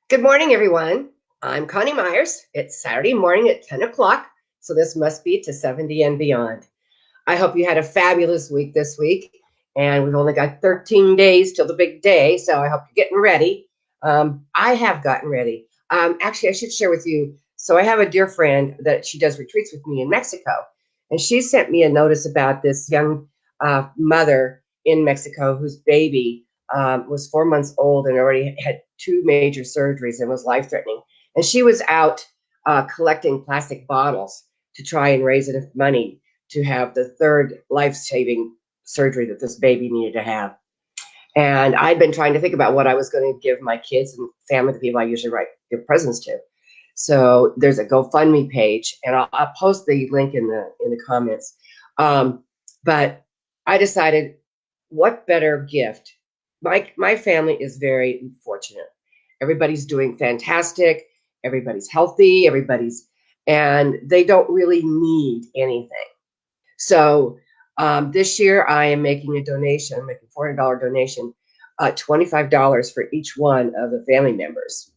Good morning, everyone. I'm Connie Myers. It's Saturday morning at 10 o'clock, so this must be to 70 and beyond. I hope you had a fabulous week this week, and we've only got 13 days till the big day, so I hope you're getting ready. I have gotten ready. Actually, I should share with you. So I have a dear friend that she does retreats with me in Mexico, and she sent me a notice about this young mother in Mexico whose baby was 4 months old and already had two major surgeries and was life threatening. And she was out collecting plastic bottles to try and raise enough money to have the third life saving surgery that this baby needed to have. And I'd been trying to think about what I was going to give my kids and family, the people I usually give presents to. So there's a GoFundMe page, and I'll post the link in the comments. But I decided, what better gift? My family is very fortunate. Everybody's doing fantastic. Everybody's healthy. And they don't really need anything. So this year I am making a donation, making $400 donation, $25 for each one of the family members.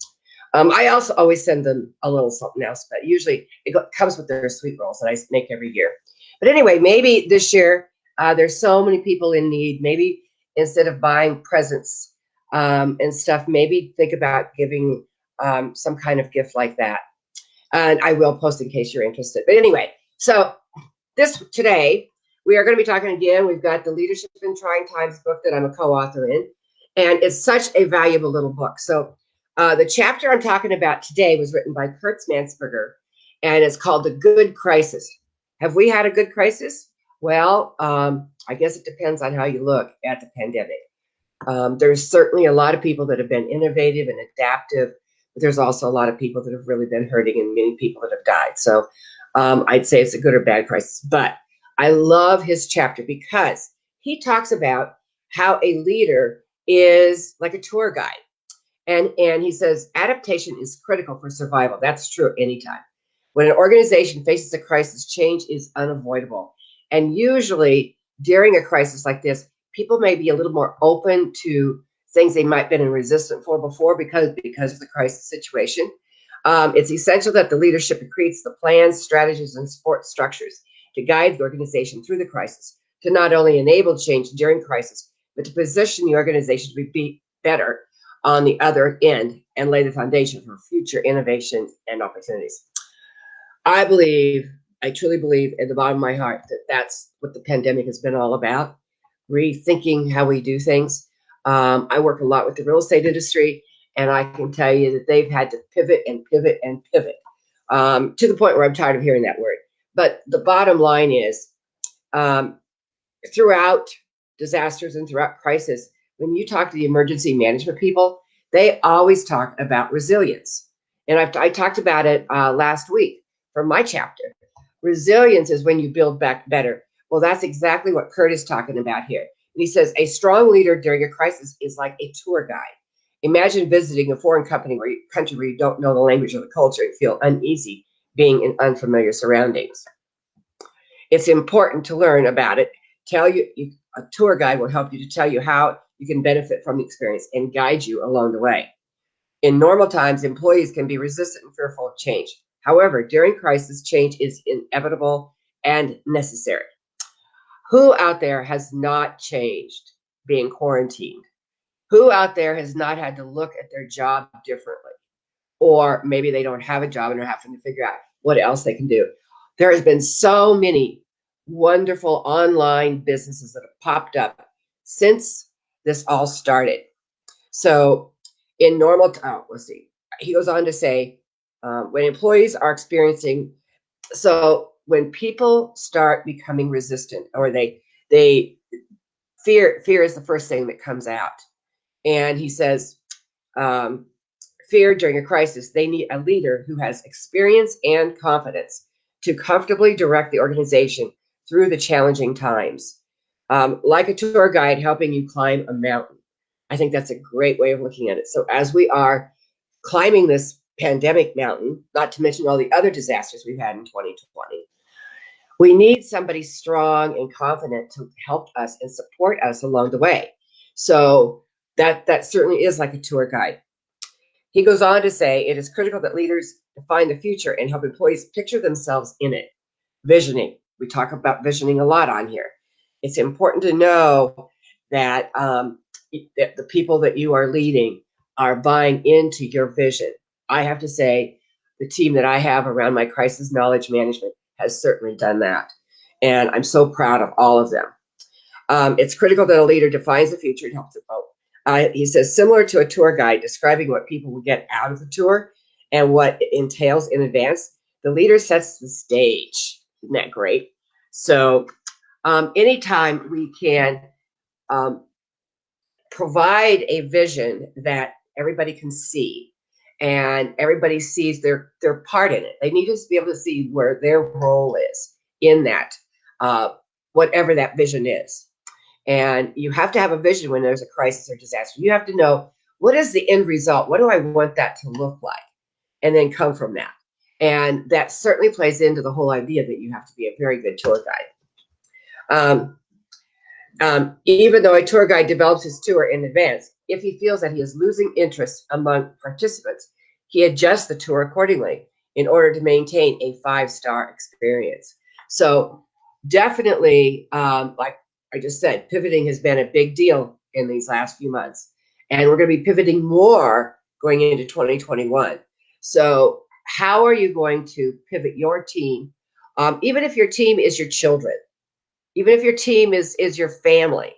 I also always send them a little something else, but usually it comes with their sweet rolls that I make every year. But anyway, maybe this year there's so many people in need. Maybe instead of buying presents and stuff, maybe think about giving some kind of gift like that. And I will post in case you're interested. But anyway, so today we are going to be talking again. We've got the Leadership in Trying Times book that I'm a co-author in, and it's such a valuable little book. So the chapter I'm talking about today was written by Kurt Mansperger, and it's called The Good Crisis. Have we had a good crisis? Well, I guess it depends on how you look at the pandemic. There's certainly a lot of people that have been innovative and adaptive, but there's also a lot of people that have really been hurting and many people that have died. So I'd say it's a good or bad crisis. But I love his chapter because he talks about how a leader is like a tour guide. And he says adaptation is critical for survival. That's true anytime. When an organization faces a crisis, change is unavoidable. And usually during a crisis like this, people may be a little more open to things they might have been resistant for before because of the crisis situation. It's essential that the leadership creates the plans, strategies, and support structures to guide the organization through the crisis, to not only enable change during crisis, but to position the organization to be better on the other end and lay the foundation for future innovation and opportunities. I truly believe in the bottom of my heart that that's what the pandemic has been all about, rethinking how we do things. I work a lot with the real estate industry, and I can tell you that they've had to pivot and pivot and pivot to the point where I'm tired of hearing that word. But the bottom line is, throughout disasters and throughout crisis, when you talk to the emergency management people, they always talk about resilience. And I talked about it last week from my chapter. Resilience is when you build back better. Well, that's exactly what Kurt is talking about here. And he says a strong leader during a crisis is like a tour guide. Imagine visiting a foreign country where you don't know the language or the culture and feel uneasy being in unfamiliar surroundings. It's important to learn about it. A tour guide will help you to tell you how you can benefit from the experience and guide you along the way. In normal times, employees can be resistant and fearful of change. However, during crisis, change is inevitable and necessary. Who out there has not changed being quarantined? Who out there has not had to look at their job differently? Or maybe they don't have a job and are having to figure out what else they can do. There has been so many wonderful online businesses that have popped up since this all started. So in normal, let's see, he goes on to say, when employees are experiencing, so when people start becoming resistant or they fear is the first thing that comes out. And he says, fear during a crisis, they need a leader who has experience and confidence to comfortably direct the organization through the challenging times. Like a tour guide helping you climb a mountain. I think that's a great way of looking at it. So as we are climbing this pandemic mountain, not to mention all the other disasters we've had in 2020, we need somebody strong and confident to help us and support us along the way. So that certainly is like a tour guide. He goes on to say, it is critical that leaders define the future and help employees picture themselves in it. Visioning. We talk about visioning a lot on here. It's important to know that the people that you are leading are buying into your vision. I have to say, the team that I have around my crisis knowledge management has certainly done that. And I'm so proud of all of them. It's critical that a leader defines the future and helps it vote. He says, similar to a tour guide describing what people will get out of the tour and what it entails in advance, the leader sets the stage. Isn't that great? So anytime we can provide a vision that everybody can see and everybody sees their part in it, they need to be able to see where their role is in that, whatever that vision is. And you have to have a vision when there's a crisis or disaster. You have to know, what is the end result? What do I want that to look like? And then come from that. And that certainly plays into the whole idea that you have to be a very good tour guide. Even though a tour guide develops his tour in advance, if he feels that he is losing interest among participants, he adjusts the tour accordingly in order to maintain a 5-star experience. So definitely, like I just said, pivoting has been a big deal in these last few months. And we're going to be pivoting more going into 2021. So how are you going to pivot your team? Even if your team is your children, even if your team is your family,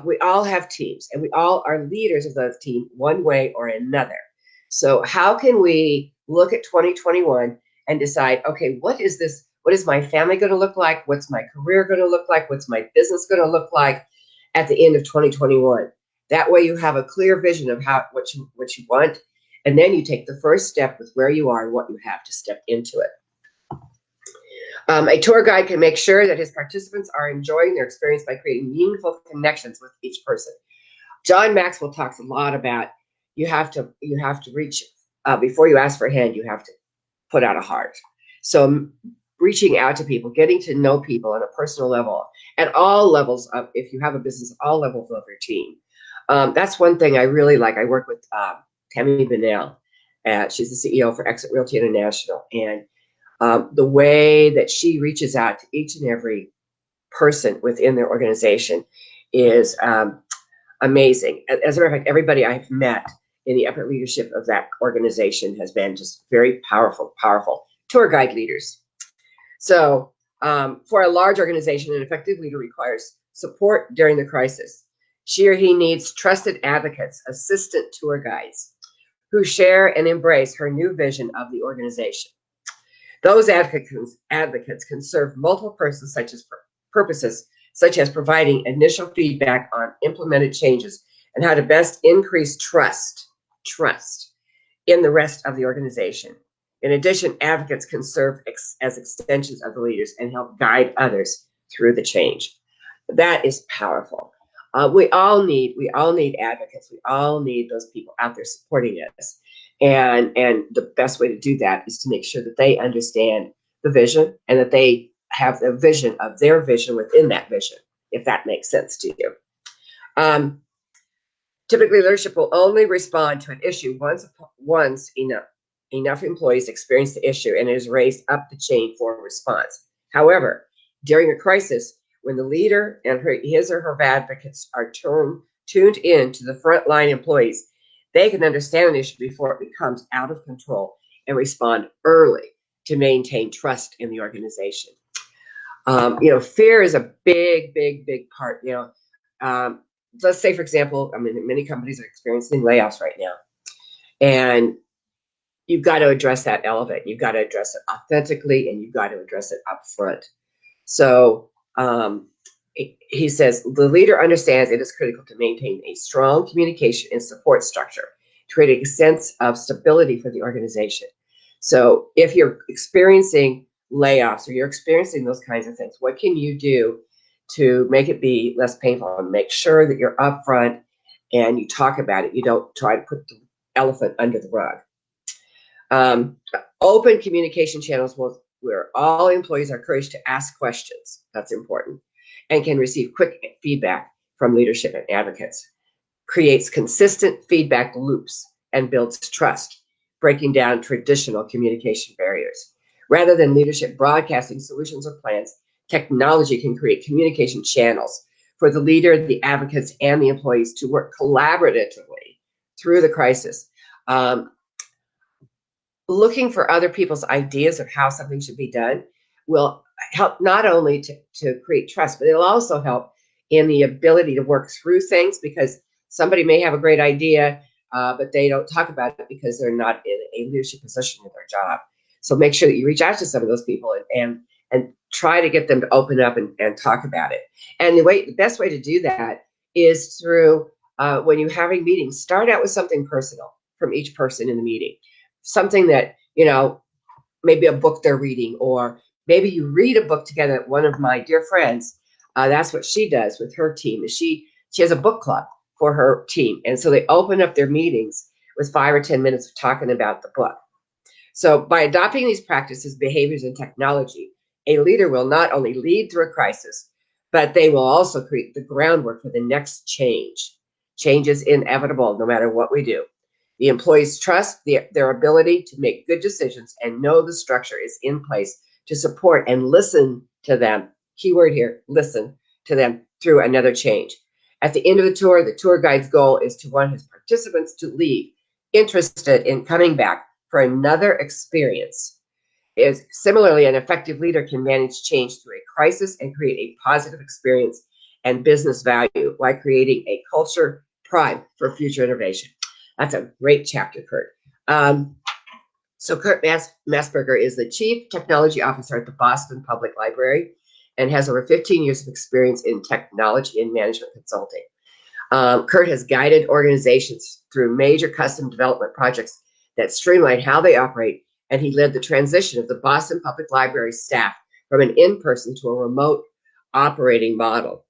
we all have teams and we all are leaders of those teams one way or another. So how can we look at 2021 and decide, okay, what is this? What is my family going to look like? What's my career going to look like? What's my business going to look like at the end of 2021? That way you have a clear vision of what you want, and then you take the first step with where you are and what you have to step into it. A tour guide can make sure that his participants are enjoying their experience by creating meaningful connections with each person. John Maxwell talks a lot about you have to reach, before you ask for a hand, you have to put out a heart. So reaching out to people, getting to know people on a personal level at all levels of, if you have a business, all levels of your team. That's one thing I really like. I work with Tammy Bunnell. She's the CEO for Exit Realty International. And the way that she reaches out to each and every person within their organization is amazing. As a matter of fact, everybody I've met in the upper leadership of that organization has been just very powerful tour guide leaders. So for a large organization, an effective leader requires support during the crisis. She or he needs trusted advocates, assistant tour guides, who share and embrace her new vision of the organization. Those advocates can serve multiple purposes, such as providing initial feedback on implemented changes and how to best increase trust in the rest of the organization. In addition, advocates can serve as extensions of the leaders and help guide others through the change. That is powerful. We all need advocates. We all need those people out there supporting us. And the best way to do that is to make sure that they understand the vision and that they have the vision of their vision within that vision, if that makes sense to you. Typically, leadership will only respond to an issue once enough employees experience the issue and it is raised up the chain for response. However, during a crisis, when the leader and his or her advocates are tuned in to the frontline employees, they can understand an issue before it becomes out of control and respond early to maintain trust in the organization. Fear is a big part. Let's say, for example, many companies are experiencing layoffs right now, and you've got to address that elephant. You've got to address it authentically, and you've got to address it up front. So he says the leader understands it is critical to maintain a strong communication and support structure, creating a sense of stability for the organization. So if you're experiencing layoffs or you're experiencing those kinds of things, what can you do to make it be less painful and make sure that you're upfront and you talk about it? You don't try to put the elephant under the rug. Open communication channels where all employees are encouraged to ask questions. That's important. And can receive quick feedback from leadership and advocates. Creates consistent feedback loops and builds trust, breaking down traditional communication barriers. Rather than leadership broadcasting solutions or plans, technology can create communication channels for the leader, the advocates, and the employees to work collaboratively through the crisis. Looking for other people's ideas of how something should be done will help not only to create trust, but it'll also help in the ability to work through things, because somebody may have a great idea, but they don't talk about it because they're not in a leadership position in their job. So make sure that you reach out to some of those people and try to get them to open up and talk about it. And the best way to do that is through when you're having meetings, start out with something personal from each person in the meeting. Something that, maybe a book they're reading, or maybe you read a book together. One of my dear friends, that's what she does with her team. Is she has a book club for her team. And so they open up their meetings with 5 or 10 minutes of talking about the book. So by adopting these practices, behaviors, and technology, a leader will not only lead through a crisis, but they will also create the groundwork for the next change. Change is inevitable no matter what we do. The employees trust their ability to make good decisions and know the structure is in place to support and listen to them. Keyword here, listen to them through another change. At the end of the tour guide's goal is to want his participants to leave interested in coming back for another experience. Similarly, an effective leader can manage change through a crisis and create a positive experience and business value while creating a culture prime for future innovation. That's a great chapter, Kurt. So Kurt Mansperger is the Chief Technology Officer at the Boston Public Library and has over 15 years of experience in technology and management consulting. Kurt has guided organizations through major custom development projects that streamline how they operate, and he led the transition of the Boston Public Library staff from an in-person to a remote operating model.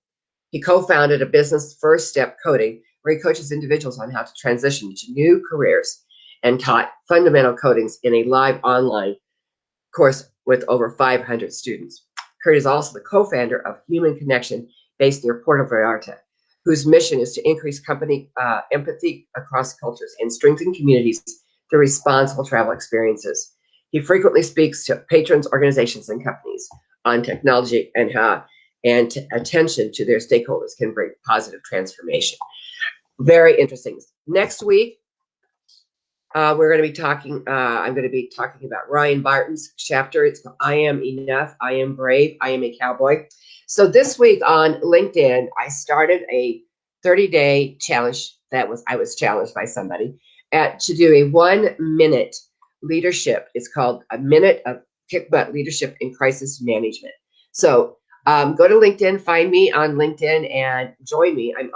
He co-founded a business, First Step Coding, where he coaches individuals on how to transition to new careers, and taught fundamental codings in a live online course with over 500 students. Kurt is also the co-founder of Human Connection, based near Puerto Vallarta, whose mission is to increase company empathy across cultures and strengthen communities through responsible travel experiences. He frequently speaks to patrons, organizations, and companies on technology and how attention to their stakeholders can bring positive transformation. Very interesting. Next week, we're going to be talking. I'm going to be talking about Ryan Barton's chapter. It's called "I Am Enough. I Am Brave. I Am a Cowboy." So this week on LinkedIn, I started a 30-day challenge. I was challenged by somebody to do a 1-minute leadership. It's called a minute of kick butt leadership in crisis management. So go to LinkedIn, find me on LinkedIn, and join me. I'm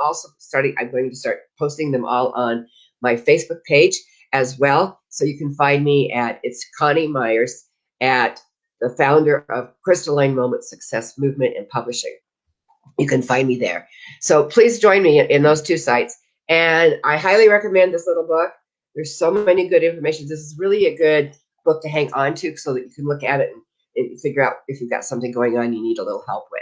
going to start posting them all on my Facebook page as well. So you can find me it's Connie Myers, at the founder of Crystalline Moment Success Movement and Publishing. You can find me there. So please join me in those two sites. And I highly recommend this little book. There's so many good information. This is really a good book to hang on to so that you can look at it and figure out if you've got something going on you need a little help with.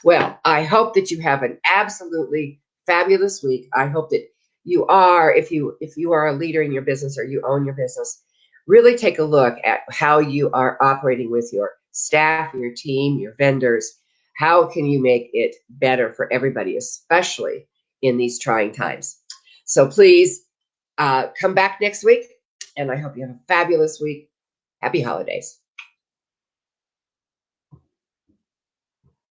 Well, I hope that you have an absolutely fabulous week. I hope that you are, if you are a leader in your business or you own your business, really take a look at how you are operating with your staff, your team, your vendors. How can you make it better for everybody, especially in these trying times? So please come back next week, and I hope you have a fabulous week. Happy holidays.